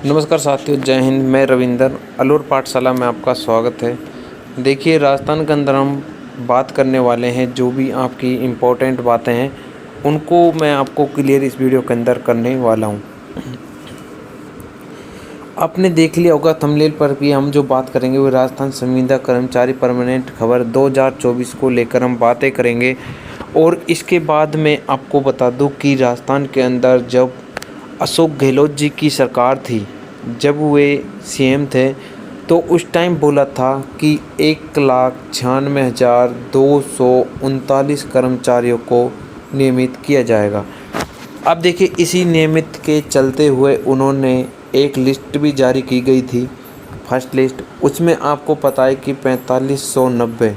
नमस्कार साथियों, जय हिंद। मैं रविंदर, अलूर पाठशाला में आपका स्वागत है। देखिए, राजस्थान के अंदर हम बात करने वाले हैं, जो भी आपकी इम्पोर्टेंट बातें हैं उनको मैं आपको क्लियर इस वीडियो के अंदर करने वाला हूं। आपने देख लिया होगा थंबनेल पर भी, हम जो बात करेंगे वो राजस्थान संविदा कर्मचारी परमानेंट खबर 2024 को लेकर हम बातें करेंगे। और इसके बाद में आपको बता दूं कि राजस्थान के अंदर जब अशोक गहलोत जी की सरकार थी, जब वे सीएम थे, तो उस टाइम बोला था कि 1,96,239 कर्मचारियों को नियमित किया जाएगा। अब देखिए, इसी नियमित के चलते हुए उन्होंने एक लिस्ट भी जारी की गई थी, फर्स्ट लिस्ट। उसमें आपको पता है कि 4590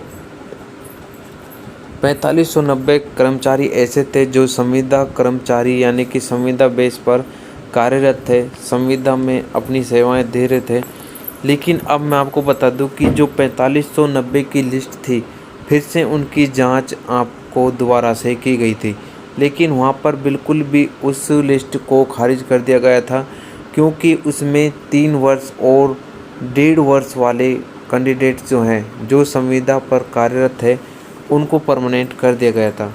कर्मचारी ऐसे थे जो संविदा कर्मचारी यानी कि संविदा बेस पर कार्यरत थे, संविदा में अपनी सेवाएं दे रहे थे। लेकिन अब मैं आपको बता दूं कि जो 4590 की लिस्ट थी, फिर से उनकी जांच आपको दोबारा से की गई थी, लेकिन वहां पर बिल्कुल भी उस लिस्ट को खारिज कर दिया गया था, क्योंकि उसमें 3 वर्ष और 1.5 वर्ष वाले कैंडिडेट्स जो हैं, जो संविदा पर कार्यरत थे, उनको परमानेंट कर दिया गया था।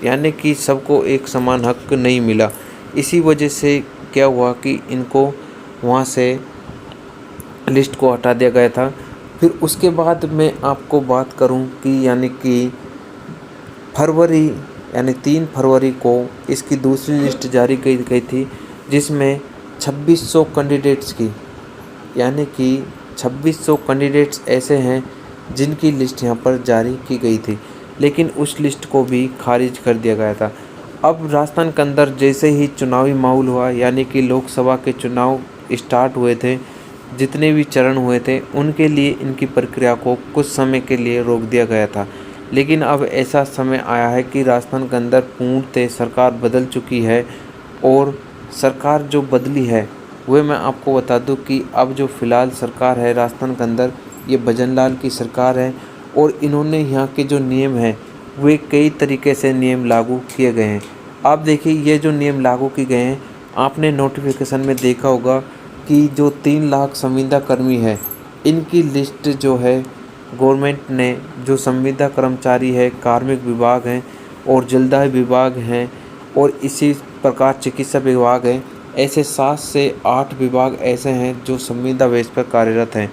यानी कि सबको एक समान हक नहीं मिला। इसी वजह से क्या हुआ कि इनको वहाँ से लिस्ट को हटा दिया गया था। फिर उसके बाद मैं आपको बात करूं कि यानी कि फरवरी यानी 3 फरवरी को इसकी दूसरी लिस्ट जारी की गई थी, जिसमें 2600 कैंडिडेट्स की, यानी कि 2600 कैंडिडेट्स ऐसे हैं जिनकी लिस्ट यहाँ पर जारी की गई थी, लेकिन उस लिस्ट को भी खारिज कर दिया गया था। अब राजस्थान के अंदर जैसे ही चुनावी माहौल हुआ, यानी कि लोकसभा के चुनाव स्टार्ट हुए थे, जितने भी चरण हुए थे उनके लिए इनकी प्रक्रिया को कुछ समय के लिए रोक दिया गया था। लेकिन अब ऐसा समय आया है कि राजस्थान के अंदर पूर्णतः सरकार बदल चुकी है। और सरकार जो बदली है वह मैं आपको बता दूं कि अब जो फ़िलहाल सरकार है राजस्थान के अंदर, ये भजन लाल की सरकार है। और इन्होंने यहाँ के जो नियम हैं वे कई तरीके से नियम लागू किए गए हैं। आप देखिए, ये जो नियम लागू किए गए हैं, आपने नोटिफिकेशन में देखा होगा कि जो 3 लाख संविदा कर्मी है, इनकी लिस्ट जो है गवर्नमेंट ने, जो संविदा कर्मचारी है, कार्मिक विभाग हैं और जलदाय विभाग हैं और इसी प्रकार चिकित्सा विभाग है, ऐसे 7 से 8 विभाग ऐसे हैं जो संविदा बेस पर कार्यरत हैं।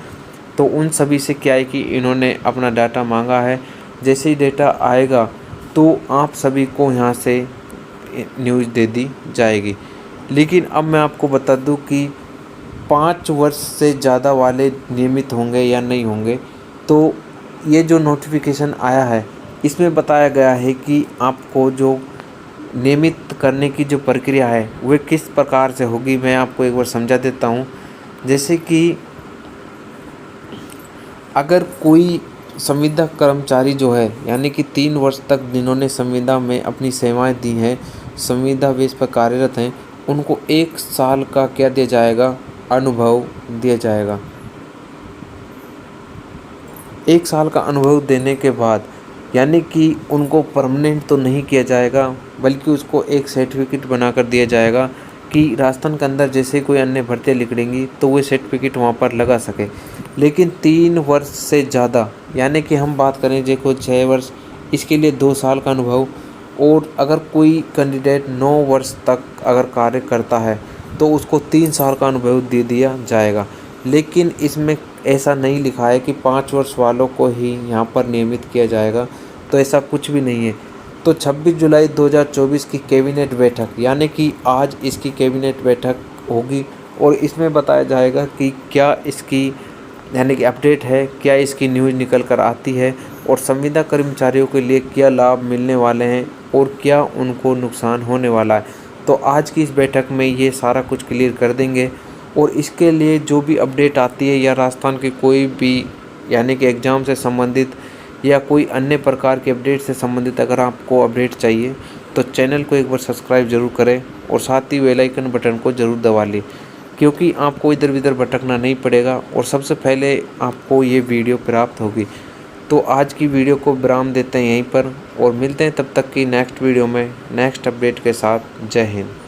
तो उन सभी से क्या है कि इन्होंने अपना डाटा मांगा है। जैसे ही डेटा आएगा तो आप सभी को यहाँ से न्यूज़ दे दी जाएगी। लेकिन अब मैं आपको बता दूं कि 5 वर्ष से ज़्यादा वाले नियमित होंगे या नहीं होंगे। तो ये जो नोटिफिकेशन आया है, इसमें बताया गया है कि आपको जो नियमित करने की जो प्रक्रिया है वह किस प्रकार से होगी। मैं आपको एक बार समझा देता हूँ। जैसे कि अगर कोई संविदा कर्मचारी जो है, यानी कि 3 वर्ष तक जिन्होंने संविदा में अपनी सेवाएं दी हैं, संविदा बेस पर कार्यरत हैं, उनको 1 साल का क्या दिया जाएगा, अनुभव दिया जाएगा। 1 साल का अनुभव देने के बाद यानी कि उनको परमानेंट तो नहीं किया जाएगा, बल्कि उसको एक सर्टिफिकेट बनाकर दिया जाएगा कि राजस्थान के अंदर जैसे कोई अन्य भर्तियाँ निकलेंगी तो वो सर्टिफिकेट वहाँ पर लगा सके। लेकिन 3 वर्ष से ज़्यादा, यानी कि हम बात करें जो 6 वर्ष, इसके लिए 2 साल का अनुभव। और अगर कोई कैंडिडेट 9 वर्ष तक अगर कार्य करता है तो उसको 3 साल का अनुभव दे दिया जाएगा। लेकिन इसमें ऐसा नहीं लिखा है कि 5 वर्ष वालों को ही यहाँ पर नियमित किया जाएगा, तो ऐसा कुछ भी नहीं है। तो 26 जुलाई 2024 की कैबिनेट बैठक, यानी कि आज इसकी कैबिनेट बैठक होगी और इसमें बताया जाएगा कि क्या इसकी यानी कि अपडेट है, क्या इसकी न्यूज़ निकल कर आती है और संविदा कर्मचारियों के लिए क्या लाभ मिलने वाले हैं और क्या उनको नुकसान होने वाला है। तो आज की इस बैठक में ये सारा कुछ क्लियर कर देंगे। और इसके लिए जो भी अपडेट आती है या राजस्थान के कोई भी यानी कि एग्ज़ाम से संबंधित या कोई अन्य प्रकार के अपडेट से संबंधित अगर आपको अपडेट चाहिए तो चैनल को एक बार सब्सक्राइब ज़रूर करें और साथ ही बेल आइकन बटन को ज़रूर दबा लें, क्योंकि आपको इधर उधर भटकना नहीं पड़ेगा और सबसे पहले आपको ये वीडियो प्राप्त होगी। तो आज की वीडियो को विराम देते हैं यहीं पर और मिलते हैं तब तक की नेक्स्ट वीडियो में नेक्स्ट अपडेट के साथ। जय हिंद।